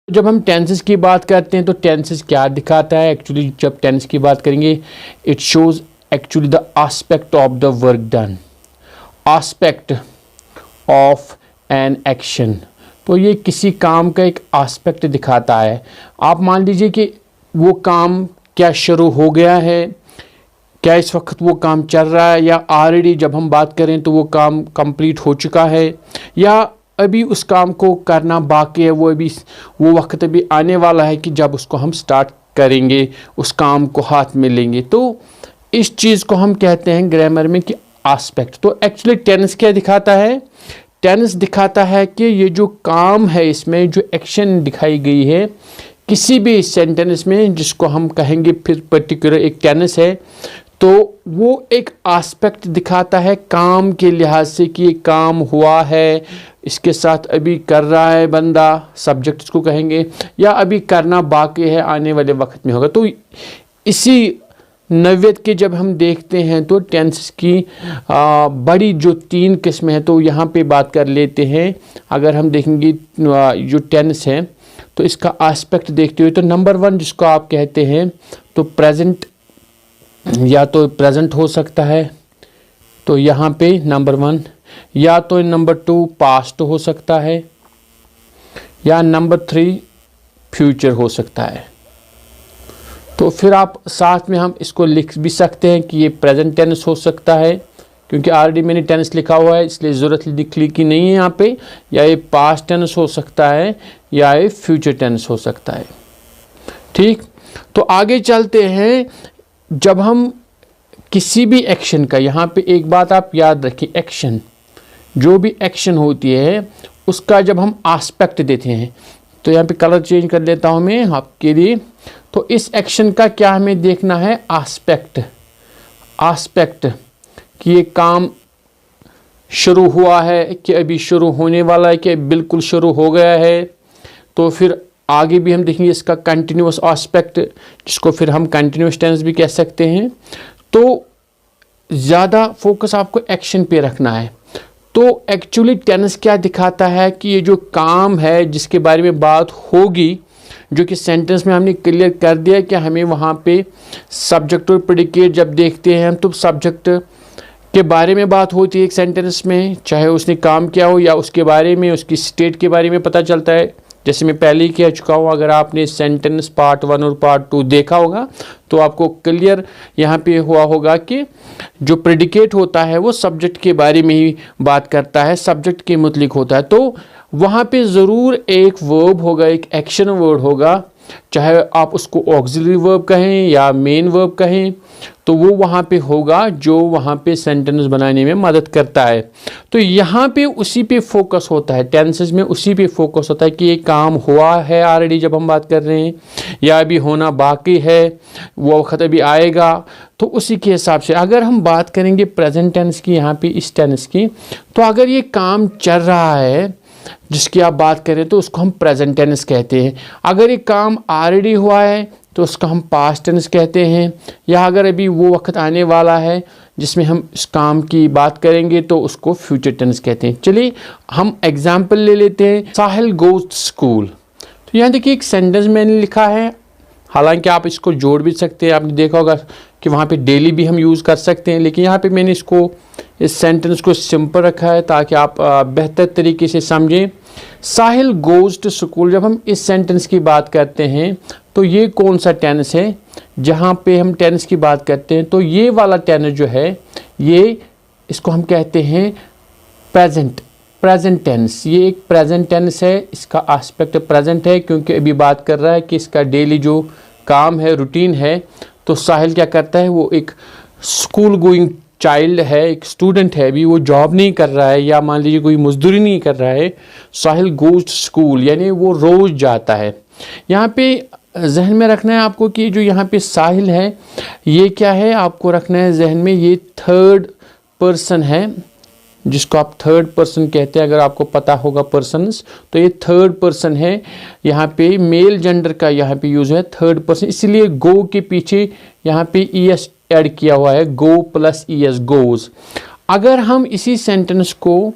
जब हम टेंसेस की बात करते हैं तो टेंसेस क्या दिखाता है एक्चुअली? जब टेंस की बात करेंगे, it shows actually the aspect of the work done, aspect of an action. तो ये किसी काम का एक एस्पेक्ट दिखाता है। आप मान लीजिए कि वो काम क्या शुरू हो गया है, क्या इस वक्त वो काम चल रहा है, या ऑलरेडी जब हम बात करें तो वो काम कंप्लीट हो चुका है, या अभी उस काम को करना बाकी है, वो वक्त अभी आने वाला है कि जब उसको हम स्टार्ट करेंगे, उस काम को हाथ में लेंगे। तो इस चीज़ को हम कहते हैं ग्रामर में कि एस्पेक्ट। तो एक्चुअली टेंस क्या दिखाता है? टेंस दिखाता है कि ये जो काम है, इसमें जो एक्शन दिखाई गई है किसी भी सेंटेंस में, जिसको हम कहेंगे फिर पर्टिकुलर एक टेंस है, तो वो एक एस्पेक्ट दिखाता है काम के लिहाज से कि ये काम हुआ है, इसके साथ अभी कर रहा है बंदा, सब्जेक्ट इसको कहेंगे, या अभी करना बाकी है, आने वाले वक्त में होगा। तो इसी नव्यत के जब हम देखते हैं तो टेंस की बड़ी जो 3 किस्में हैं, तो यहाँ पे बात कर लेते हैं। अगर हम देखेंगे जो टेंस है तो इसका एस्पेक्ट देखते हुए, तो नंबर 1 जिसको आप कहते हैं तो प्रेजेंट, या तो प्रेजेंट हो सकता है, तो यहाँ पे नंबर 1, या तो नंबर 2 पास्ट हो सकता है, या नंबर 3 फ्यूचर हो सकता है। तो फिर आप साथ में हम इसको लिख भी सकते हैं कि ये प्रेजेंट टेंस हो सकता है, क्योंकि ऑलरेडी मैंने टेंस लिखा हुआ है इसलिए ज़रूरत लिखने की नहीं है यहाँ पे, या ये पास्ट टेंस हो सकता है, या ये फ्यूचर टेंस हो सकता है। ठीक, तो आगे चलते हैं। जब हम किसी भी एक्शन का, यहाँ पे एक बात आप याद रखें, एक्शन, जो भी एक्शन होती है उसका जब हम एस्पेक्ट देते हैं, तो यहाँ पे कलर चेंज कर लेता हूँ मैं आपके लिए। तो इस एक्शन का क्या हमें देखना है? एस्पेक्ट। एस्पेक्ट कि ये काम शुरू हुआ है, कि अभी शुरू होने वाला है, कि बिल्कुल शुरू हो गया है। तो फिर आगे भी हम देखेंगे इसका कंटिन्यूस एस्पेक्ट, जिसको फिर हम कंटिन्यूस टेंस भी कह सकते हैं। तो ज़्यादा फोकस आपको एक्शन पे रखना है। तो एक्चुअली टेंस क्या दिखाता है कि ये जो काम है जिसके बारे में बात होगी, जो कि सेंटेंस में हमने क्लियर कर दिया कि हमें वहाँ पे सब्जेक्ट और प्रेडिकेट जब देखते हैं हम, तो सब्जेक्ट के बारे में बात होती है एक सेंटेंस में, चाहे उसने काम किया हो या उसके बारे में, उसकी स्टेट के बारे में पता चलता है। जैसे मैं पहले ही कह चुका हूँ, अगर आपने सेंटेंस पार्ट 1 और पार्ट 2 देखा होगा तो आपको क्लियर यहाँ पे हुआ होगा कि जो प्रेडिकेट होता है वो सब्जेक्ट के बारे में ही बात करता है, सब्जेक्ट के मुतलिक होता है। तो वहाँ पे ज़रूर एक वर्ब होगा, एक एक्शन वर्ड होगा, चाहे आप उसको ऑक्सिलरी वर्ब कहें या मेन वर्ब कहें, तो वो वहाँ पे होगा जो वहाँ पे सेंटेंस बनाने में मदद करता है। तो यहाँ पे उसी पे फोकस होता है, टेंसेस में उसी पे फोकस होता है कि ये काम हुआ है ऑलरेडी जब हम बात कर रहे हैं, या अभी होना बाकी है, वो वक्त अभी आएगा। तो उसी के हिसाब से अगर हम बात करेंगे प्रेजेंट टेंस की, यहाँ पे इस टेंस की, तो अगर ये काम चल रहा है जिसकी आप बात करें तो उसको हम प्रेजेंट टेंस कहते हैं। अगर ये काम ऑलरेडी हुआ है तो उसका हम पास्ट टेंस कहते हैं, या अगर अभी वो वक्त आने वाला है जिसमें हम इस काम की बात करेंगे तो उसको फ्यूचर टेंस कहते हैं। चलिए हम एग्जाम्पल ले लेते हैं। साहिल गोज स्कूल। तो यहाँ देखिए एक सेंटेंस मैंने लिखा है, हालांकि आप इसको जोड़ भी सकते हैं, आपने देखा होगा कि वहाँ पे डेली भी हम यूज़ कर सकते हैं, लेकिन यहाँ पे मैंने इसको, इस सेंटेंस को सिंपल रखा है ताकि आप बेहतर तरीके से समझें। साहिल गोज टू स्कूल, जब हम इस सेंटेंस की बात करते हैं तो ये कौन सा टेंस है? जहाँ पे हम टेंस की बात करते हैं तो ये वाला टेंस जो है, ये इसको हम कहते हैं प्रेजेंट टेंस। ये एक प्रेजेंट टेंस है, इसका एस्पेक्ट प्रेजेंट है क्योंकि अभी बात कर रहा है कि इसका डेली जो काम है, रूटीन है। तो साहिल क्या करता है, वो एक स्कूल गोइंग चाइल्ड है, एक स्टूडेंट है, अभी वो जॉब नहीं कर रहा है या मान लीजिए कोई मजदूरी नहीं कर रहा है। साहिल गोज स्कूल यानी वो रोज़ जाता है। यहाँ पे जहन में रखना है आपको कि जो यहाँ पे साहिल है ये क्या है, आपको रखना है जहन में, ये थर्ड पर्सन है, जिसको आप थर्ड पर्सन कहते हैं। अगर आपको पता होगा पर्सन्स, तो ये थर्ड पर्सन है। यहाँ पे मेल जेंडर का यहाँ पे यूज़ है थर्ड पर्सन, इसलिए गो के पीछे यहाँ पे ईएस ऐड किया हुआ है, गो प्लस ईएस, गोज। अगर हम इसी सेंटेंस को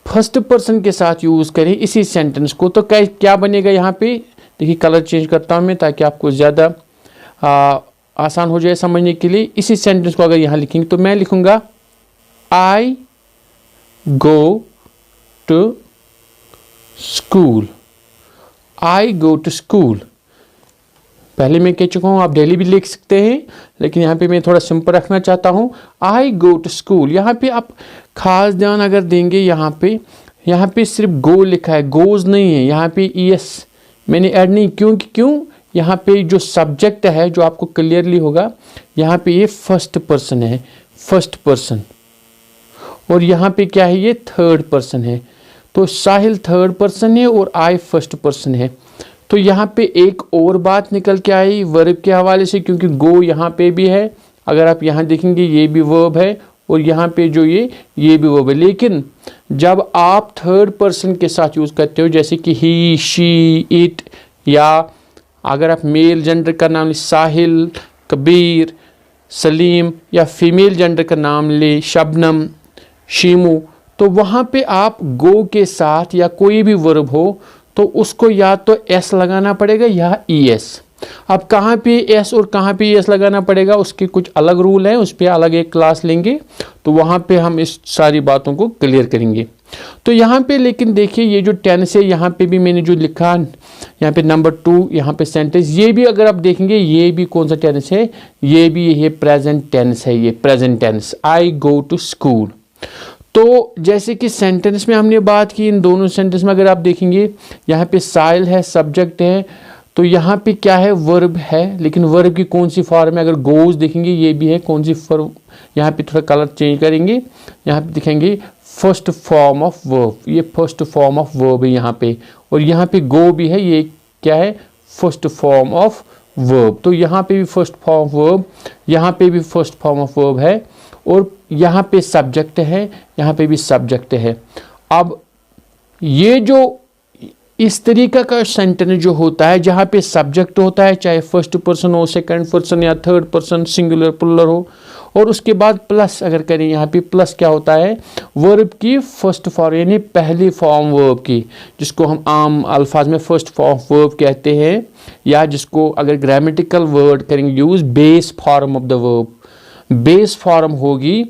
फर्स्ट पर्सन के साथ यूज़ करें इसी सेंटेंस को, तो क्या बनेगा यहाँ पे, देखिए कलर चेंज करता हूँ मैं ताकि आपको ज़्यादा आसान हो जाए समझने के लिए। इसी सेंटेंस को अगर यहाँ लिखेंगे तो मैं लिखूँगा I go to school, I go to school. पहले मैं कह चुका हूँ आप डेली भी लिख सकते हैं, लेकिन यहाँ पे मैं थोड़ा सिंपल रखना चाहता हूँ, आई गो टू स्कूल। यहाँ पे आप खास ध्यान अगर देंगे, यहाँ पे सिर्फ गो लिखा है, गोज नहीं है, यहाँ पे ईएस मैंने ऐड नहीं, क्यों यहाँ पे जो सब्जेक्ट है जो आपको क्लियरली होगा, यहाँ पे ये फर्स्ट पर्सन है, फर्स्ट पर्सन, और यहाँ पे क्या है, ये थर्ड पर्सन है। तो साहिल थर्ड पर्सन है और आई फर्स्ट पर्सन है। तो यहाँ पे एक और बात निकल के आई वर्ब के हवाले से, क्योंकि गो यहाँ पे भी है, अगर आप यहाँ देखेंगे ये भी वर्ब है, और यहाँ पे जो ये भी वर्ब है। लेकिन जब आप थर्ड पर्सन के साथ यूज़ करते हो, जैसे कि ही, शी, इट, या अगर आप मेल जेंडर का नाम ले साहिल, कबीर, सलीम, या फीमेल जेंडर का नाम ले शबनम, शीमू, तो वहाँ पे आप गो के साथ या कोई भी वर्ब हो तो उसको या तो एस लगाना पड़ेगा या ईएस। अब कहाँ पे एस और कहाँ पे ईएस लगाना पड़ेगा उसके कुछ अलग रूल हैं, उस पर अलग एक क्लास लेंगे, तो वहाँ पे हम इस सारी बातों को क्लियर करेंगे। तो यहाँ पे लेकिन देखिए ये जो टेंस है, यहाँ पे भी मैंने जो लिखा यहाँ पे नंबर 2, यहाँ पे सेंटेंस, ये भी अगर आप देखेंगे ये भी कौन सा टेंस है, ये भी ये प्रेजेंट टेंस है, ये present tense, I go to school. तो जैसे कि सेंटेंस में हमने बात की, इन दोनों सेंटेंस में अगर आप देखेंगे यहाँ पे साइल है, सब्जेक्ट है, तो यहाँ पे क्या है, वर्ब है, लेकिन वर्ब की कौन सी फॉर्म है, अगर गोज देखेंगे ये भी है, कौन सी फॉर्म, यहाँ पे थोड़ा कलर चेंज करेंगे, यहाँ पे दिखेंगे फर्स्ट फॉर्म ऑफ वर्ब, ये फर्स्ट फॉर्म ऑफ वर्ब है यहाँ पे, और यहाँ पे गो भी है, ये क्या है, फर्स्ट फॉर्म ऑफ वर्ब। तो यहाँ पे भी फर्स्ट फॉर्म ऑफ वर्ब, यहाँ पे भी फर्स्ट फॉर्म ऑफ वर्ब है, और यहाँ पे सब्जेक्ट है, यहाँ पे भी सब्जेक्ट है। अब ये जो इस तरीका का सेंटेंस जो होता है जहाँ पे सब्जेक्ट होता है, चाहे फर्स्ट पर्सन हो, सेकंड पर्सन या थर्ड पर्सन, सिंगुलर प्लुरल हो, और उसके बाद प्लस अगर करें, यहाँ पे प्लस क्या होता है, वर्ब की फर्स्ट फॉर्म यानी पहली फॉर्म वर्ब की, जिसको हम आम अल्फाज में फर्स्ट फॉर्म वर्ब कहते हैं, या जिसको अगर ग्रामेटिकल वर्ड करेंगे use, base form of the verb, base form होगी।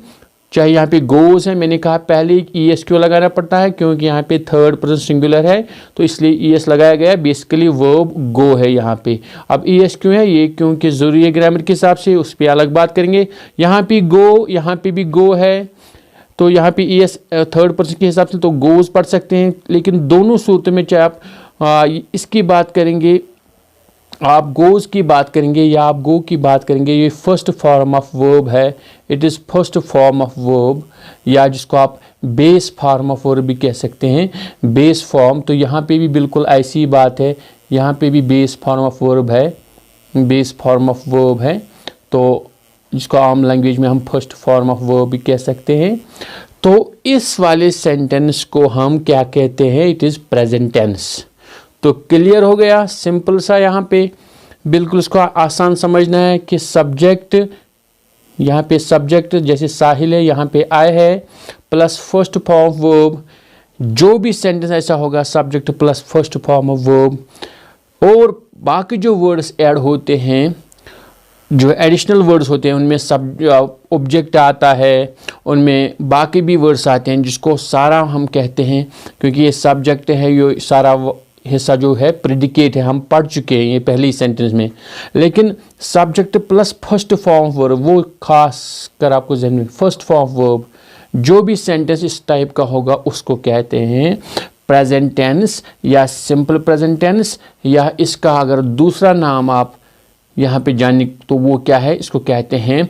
चाहे यहाँ पे गोज है, मैंने कहा पहले ईएस क्यों लगाना पड़ता है, क्योंकि यहाँ पे थर्ड पर्सन सिंगुलर है, तो इसलिए ईएस लगाया गया, बेसिकली वर्ब गो है यहाँ पे। अब ईएस क्यों है, ये क्योंकि ज़रूरी है ग्रामर के हिसाब से, उस पर अलग बात करेंगे। यहाँ पे गो, यहाँ पे भी गो है, तो यहाँ पे ईएस थर्ड पर्सन के हिसाब से तो गोज पढ़ सकते हैं, लेकिन दोनों सूरत में चाहे आप इसकी बात करेंगे, आप गोज की बात करेंगे या आप गो की बात करेंगे, ये फर्स्ट फॉर्म ऑफ वर्ब है, it is first form of verb, या जिसको आप बेस फॉर्म ऑफ वर्ब भी कह सकते हैं, बेस फॉर्म। तो यहाँ पे भी बिल्कुल ऐसी बात है, यहाँ पे भी बेस फॉर्म ऑफ वर्ब है, बेस फॉर्म ऑफ वर्ब है, तो जिसको आम लैंग्वेज में हम फर्स्ट फॉर्म ऑफ वर्ब भी कह सकते हैं। तो इस वाले सेंटेंस को हम क्या कहते हैं, इट इज़ प्रेजेंट टेंस। तो क्लियर हो गया, सिंपल सा, यहाँ पे बिल्कुल इसको आसान समझना है कि सब्जेक्ट, यहाँ पे सब्जेक्ट जैसे साहिल है, यहाँ पे आई है, plus first form of verb, जो भी सेंटेंस ऐसा होगा subject plus first form of verb, और बाकी जो वर्ड्स ऐड होते हैं, जो एडिशनल वर्ड्स होते हैं, उनमें सब ऑब्जेक्ट आता है, उनमें बाकी भी वर्ड्स आते हैं, जिसको सारा हम कहते हैं, क्योंकि ये सब्जेक्ट है, ये सारा हिस्सा जो है प्रेडिकेट है, हम पढ़ चुके हैं ये पहले ही सेंटेंस में। लेकिन subject plus first form verb, वो खास कर आपको ध्यान में, फर्स्ट फॉर्म वर्ब जो भी सेंटेंस इस टाइप का होगा उसको कहते हैं प्रेजेंट टेंस या सिंपल प्रेजेंट टेंस, या इसका अगर दूसरा नाम आप यहाँ पे जाने तो वो क्या है, इसको कहते हैं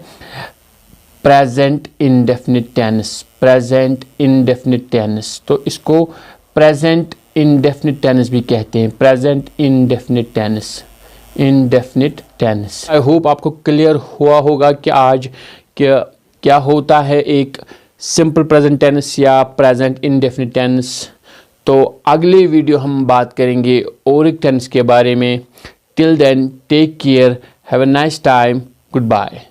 present indefinite tense, present indefinite tense. तो इसको प्रेजेंट इंडेफिनिट टेंस भी कहते हैं, present indefinite tense, indefinite tense. I hope आपको क्लियर हुआ होगा कि आज क्या होता है एक सिंपल प्रेजेंट टेंस या प्रेजेंट इंडेफिनिट टेंस। तो अगले वीडियो हम बात करेंगे और एक टेंस के बारे में। Till then take care, have a nice time, good bye.